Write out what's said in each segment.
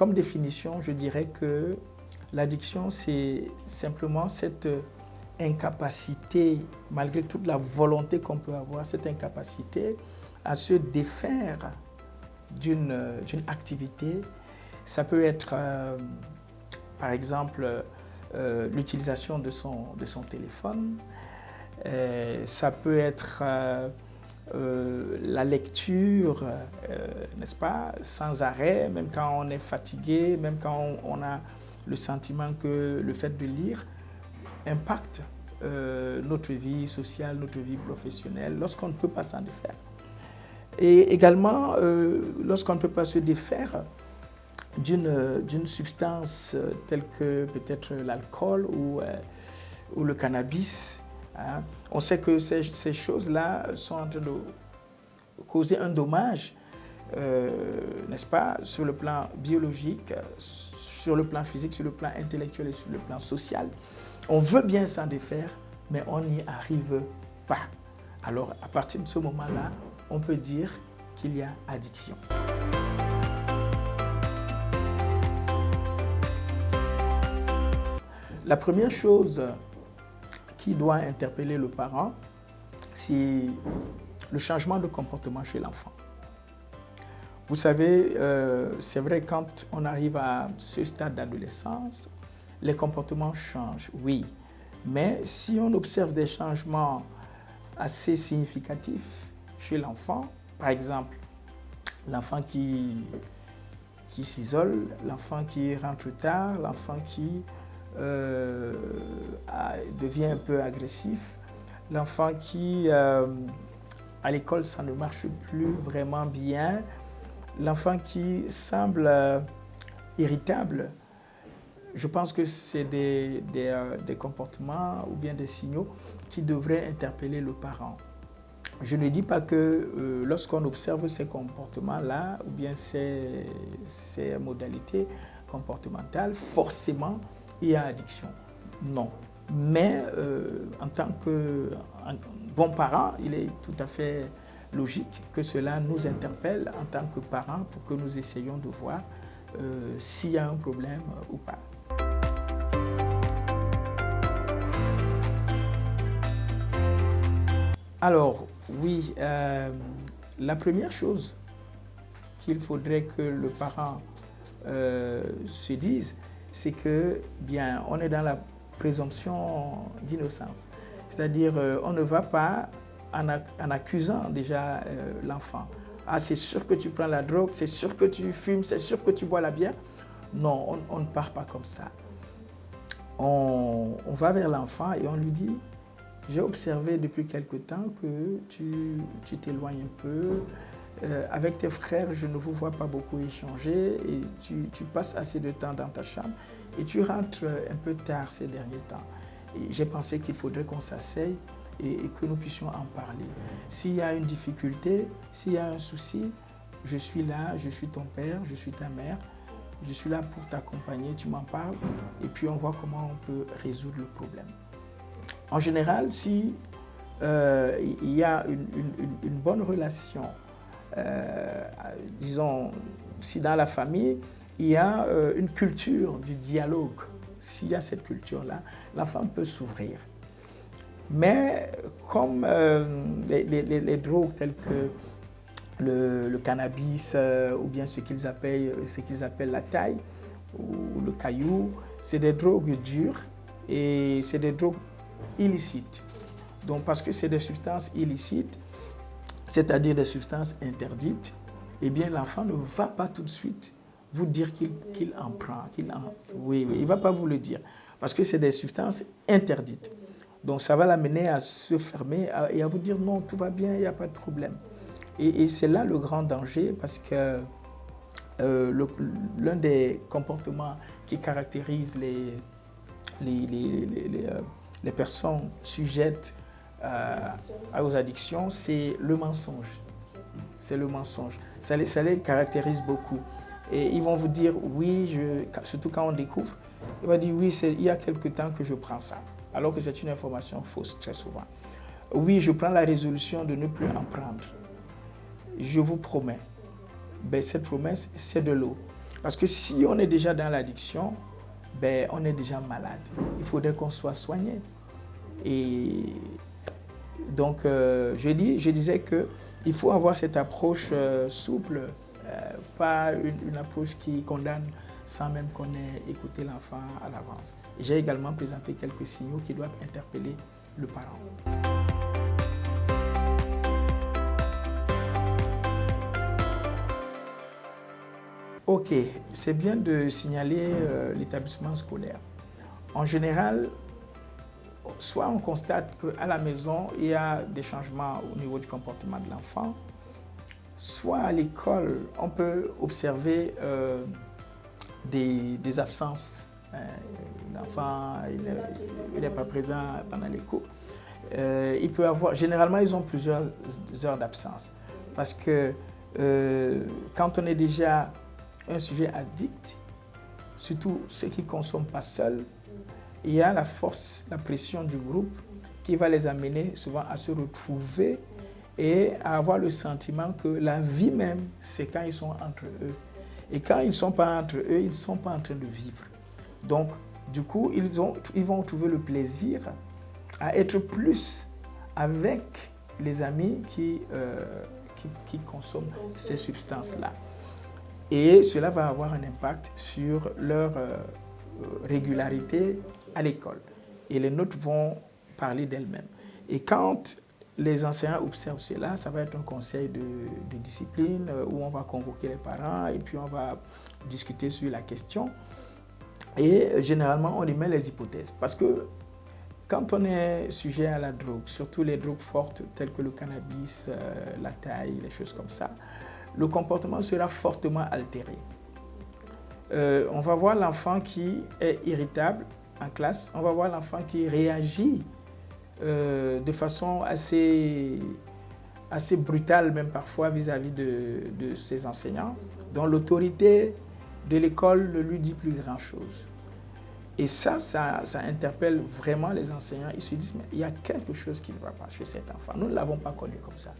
comme définition, je dirais que l'addiction, c'est simplement cette incapacité, malgré toute la volonté qu'on peut avoir, cette incapacité à se défaire d'une activité. Ça peut être, par exemple, l'utilisation de son téléphone. Ça peut être la lecture, n'est-ce pas, sans arrêt, même quand on est fatigué, même quand on a le sentiment que le fait de lire impacte notre vie sociale, notre vie professionnelle, lorsqu'on ne peut pas s'en défaire. Et également, lorsqu'on ne peut pas se défaire d'une substance telle que peut-être l'alcool ou le cannabis, hein. On sait que ces choses-là sont en train de causer un dommage, n'est-ce pas, sur le plan biologique, sur le plan physique, sur le plan intellectuel et sur le plan social. On veut bien s'en défaire, mais on n'y arrive pas. Alors, à partir de ce moment-là, on peut dire qu'il y a addiction. La première chose qui doit interpeller le parent, c'est le changement de comportement chez l'enfant. Vous savez, c'est vrai, quand on arrive à ce stade d'adolescence, les comportements changent, oui. Mais si on observe des changements assez significatifs chez l'enfant, par exemple, l'enfant qui s'isole, l'enfant qui rentre tard, l'enfant qui devient un peu agressif, l'enfant qui, à l'école, ça ne marche plus vraiment bien, l'enfant qui semble irritable. Je pense que c'est des comportements ou bien des signaux qui devraient interpeller le parent. Je ne dis pas que lorsqu'on observe ces comportements-là ou bien ces modalités comportementales, forcément, il y a addiction. Non. Mais en tant que bon parent, il est tout à fait logique que cela nous interpelle en tant que parents pour que nous essayions de voir s'il y a un problème ou pas. Alors, oui, la première chose qu'il faudrait que le parent se dise, c'est que, bien, on est dans la présomption d'innocence. C'est-à-dire, on ne va pas en accusant déjà l'enfant. Ah, c'est sûr que tu prends la drogue, c'est sûr que tu fumes, c'est sûr que tu bois la bière. Non, on ne part pas comme ça. On va vers l'enfant et on lui dit, j'ai observé depuis quelque temps que tu t'éloignes un peu. Avec tes frères, je ne vous vois pas beaucoup échanger et tu passes assez de temps dans ta chambre et tu rentres un peu tard ces derniers temps. Et j'ai pensé qu'il faudrait qu'on s'asseye et que nous puissions en parler. S'il y a une difficulté, s'il y a un souci, je suis là, je suis ton père, je suis ta mère, je suis là pour t'accompagner, tu m'en parles et puis on voit comment on peut résoudre le problème. En général, si il y a une bonne relation, disons, si dans la famille, il y a une culture du dialogue, s'il y a cette culture-là, l'enfant peut s'ouvrir. Mais comme les drogues telles que le cannabis ou bien ce qu'ils appellent la taille ou le caillou, c'est des drogues dures et c'est des drogues illicites. Donc parce que c'est des substances illicites, c'est-à-dire des substances interdites, eh bien l'enfant ne va pas tout de suite vous dire qu'il en prend, oui, il ne va pas vous le dire, parce que c'est des substances interdites. Donc ça va l'amener à se fermer et à vous dire non, tout va bien, il n'y a pas de problème. Et c'est là le grand danger, parce que l'un des comportements qui caractérise les personnes sujettes aux addictions, c'est le mensonge. C'est le mensonge. Ça les caractérise beaucoup. Et ils vont vous dire, oui, surtout quand on découvre, il va dire, oui, il y a quelque temps que je prends ça. Alors que c'est une information fausse, très souvent. Oui, je prends la résolution de ne plus en prendre. Je vous promets. Ben, cette promesse, c'est de l'eau. Parce que si on est déjà dans l'addiction, ben, on est déjà malade. Il faudrait qu'on soit soigné. Et donc, je disais qu'il faut avoir cette approche souple, pas une approche qui condamne sans même qu'on ait écouté l'enfant à l'avance. J'ai également présenté quelques signaux qui doivent interpeller le parent. Ok, c'est bien de signaler l'établissement scolaire. En général, soit on constate qu'à la maison, il y a des changements au niveau du comportement de l'enfant, soit à l'école, on peut observer des absences. L'enfant, il n'est pas présent pendant les cours. Il peut avoir, généralement, ils ont plusieurs heures d'absence. Parce que quand on est déjà un sujet addict, surtout ceux qui ne consomment pas seuls, il y a la force, la pression du groupe qui va les amener souvent à se retrouver et à avoir le sentiment que la vie même, c'est quand ils sont entre eux. Et quand ils ne sont pas entre eux, ils ne sont pas en train de vivre. Donc, du coup, ils vont trouver le plaisir à être plus avec les amis qui consomment ces substances-là. Et cela va avoir un impact sur leur régularité à l'école. Et les notes vont parler d'elles-mêmes. Et quand les enseignants observent cela, ça va être un conseil de discipline où on va convoquer les parents et puis on va discuter sur la question. Et généralement, on émet les hypothèses. Parce que quand on est sujet à la drogue, surtout les drogues fortes telles que le cannabis, la taille, les choses comme ça, le comportement sera fortement altéré. On va voir l'enfant qui est irritable en classe, on va voir l'enfant qui réagit de façon assez brutale, même parfois vis-à-vis de ses enseignants, dont l'autorité de l'école ne lui dit plus grand-chose. Et ça interpelle vraiment les enseignants. Ils se disent, mais il y a quelque chose qui ne va pas chez cet enfant. Nous ne l'avons pas connu comme ça.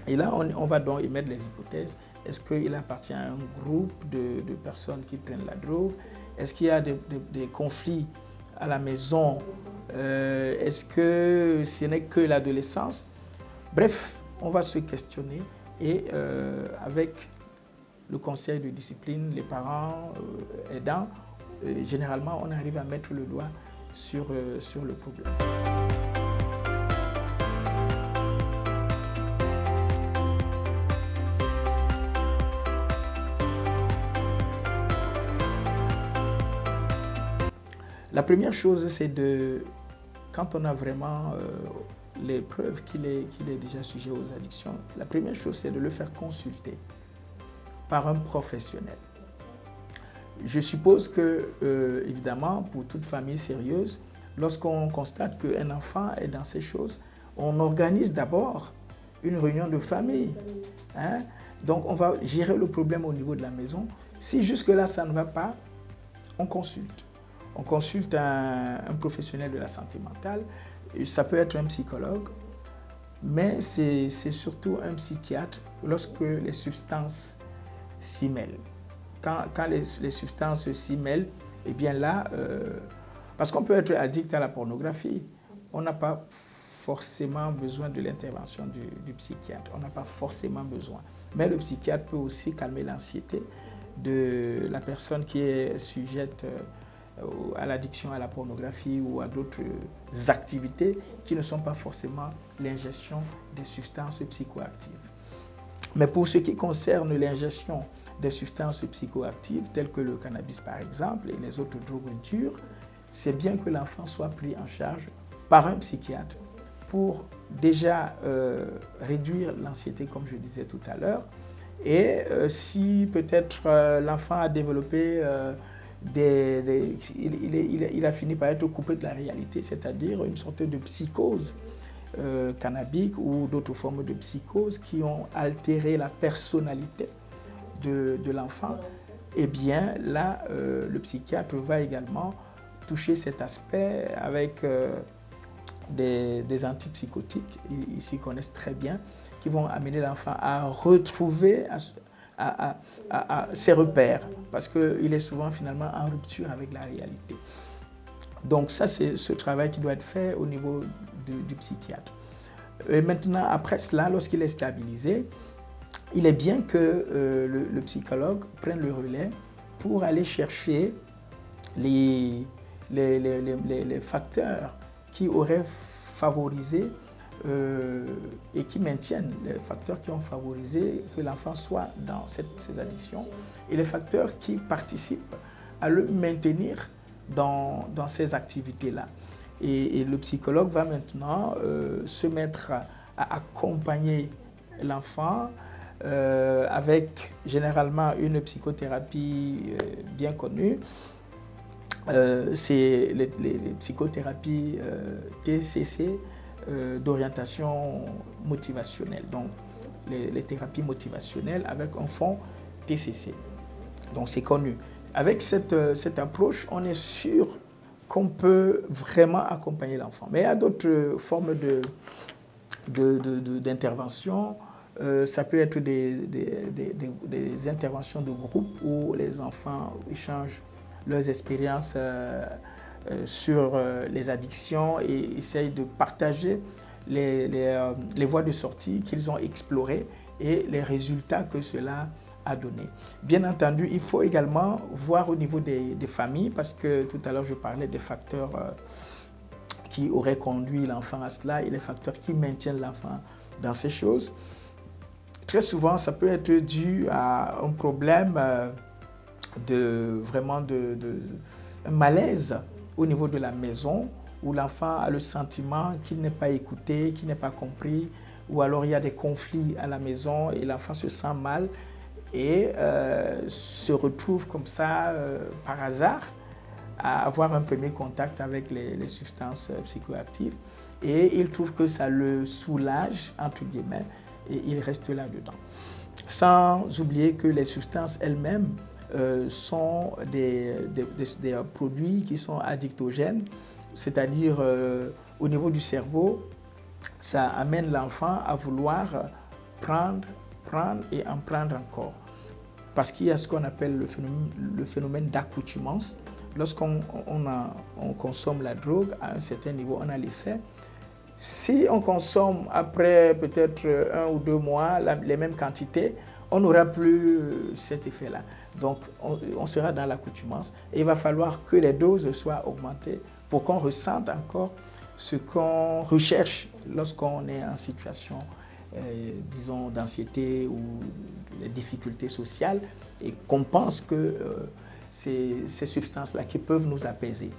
Et là, on va donc émettre les hypothèses. Est-ce qu'il appartient à un groupe de personnes qui prennent la drogue? Est-ce qu'il y a des conflits à la maison? Est-ce que ce n'est que l'adolescence? Bref, on va se questionner et avec le conseil de discipline, les parents aidants, généralement, on arrive à mettre le doigt sur le problème. La première chose, c'est quand on a vraiment les preuves qu'il est déjà sujet aux addictions, la première chose, c'est de le faire consulter par un professionnel. Je suppose que, évidemment, pour toute famille sérieuse, lorsqu'on constate qu'un enfant est dans ces choses, on organise d'abord une réunion de famille. Hein? Donc, on va gérer le problème au niveau de la maison. Si jusque-là, ça ne va pas, on consulte. On consulte un professionnel de la santé mentale. Ça peut être un psychologue, mais c'est surtout un psychiatre lorsque les substances s'y mêlent. Quand les substances s'y mêlent, eh bien là, parce qu'on peut être addict à la pornographie, on n'a pas forcément besoin de l'intervention du psychiatre. On n'a pas forcément besoin. Mais le psychiatre peut aussi calmer l'anxiété de la personne qui est sujette à l'addiction à la pornographie ou à d'autres activités qui ne sont pas forcément l'ingestion des substances psychoactives. Mais pour ce qui concerne l'ingestion des substances psychoactives, telles que le cannabis par exemple et les autres drogues dures, c'est bien que l'enfant soit pris en charge par un psychiatre pour déjà réduire l'anxiété, comme je disais tout à l'heure. Et si peut-être l'enfant a développé il a fini par être coupé de la réalité, c'est-à-dire une sorte de psychose cannabique ou d'autres formes de psychose qui ont altéré la personnalité de l'enfant, eh bien là, le psychiatre va également toucher cet aspect avec des antipsychotiques, ils s'y connaissent très bien, qui vont amener l'enfant à retrouver, ses repères, parce qu'il est souvent finalement en rupture avec la réalité. Donc ça, c'est ce travail qui doit être fait au niveau du psychiatre. Et maintenant, après cela, lorsqu'il est stabilisé, il est bien que le psychologue prenne le relais pour aller chercher les facteurs qui auraient favorisé et qui maintiennent les facteurs qui ont favorisé que l'enfant soit dans ces addictions et les facteurs qui participent à le maintenir dans ces activités-là. Et le psychologue va maintenant se mettre à accompagner l'enfant avec généralement une psychothérapie bien connue. C'est les psychothérapies TCC d'orientation motivationnelle. Donc, les thérapies motivationnelles avec un fond TCC. Donc, c'est connu. Avec cette approche, on est sûr qu'on peut vraiment accompagner l'enfant. Mais il y a d'autres formes d'intervention. Ça peut être des interventions de groupe où les enfants échangent leurs expériences sur les addictions et essayent de partager les voies de sortie qu'ils ont explorées et les résultats que cela a donné. Bien entendu, il faut également voir au niveau des familles, parce que tout à l'heure je parlais des facteurs qui auraient conduit l'enfant à cela et les facteurs qui maintiennent l'enfant dans ces choses. Très souvent, ça peut être dû à un problème un malaise au niveau de la maison, où l'enfant a le sentiment qu'il n'est pas écouté, qu'il n'est pas compris, ou alors il y a des conflits à la maison et l'enfant se sent mal et se retrouve comme ça par hasard à avoir un premier contact avec les substances psychoactives et il trouve que ça le soulage, entre guillemets, et il reste là-dedans. Sans oublier que les substances elles-mêmes sont des produits qui sont addictogènes, c'est-à-dire au niveau du cerveau, ça amène l'enfant à vouloir prendre et en prendre encore. Parce qu'il y a ce qu'on appelle le phénomène d'accoutumance. Lorsqu'on consomme la drogue, à un certain niveau, on a l'effet. Si on consomme après peut-être 1 ou 2 mois les mêmes quantités, on n'aura plus cet effet-là. Donc, on sera dans l'accoutumance et il va falloir que les doses soient augmentées pour qu'on ressente encore ce qu'on recherche lorsqu'on est en situation, disons, d'anxiété ou de difficultés sociales et qu'on pense que ces substances-là qui peuvent nous apaiser.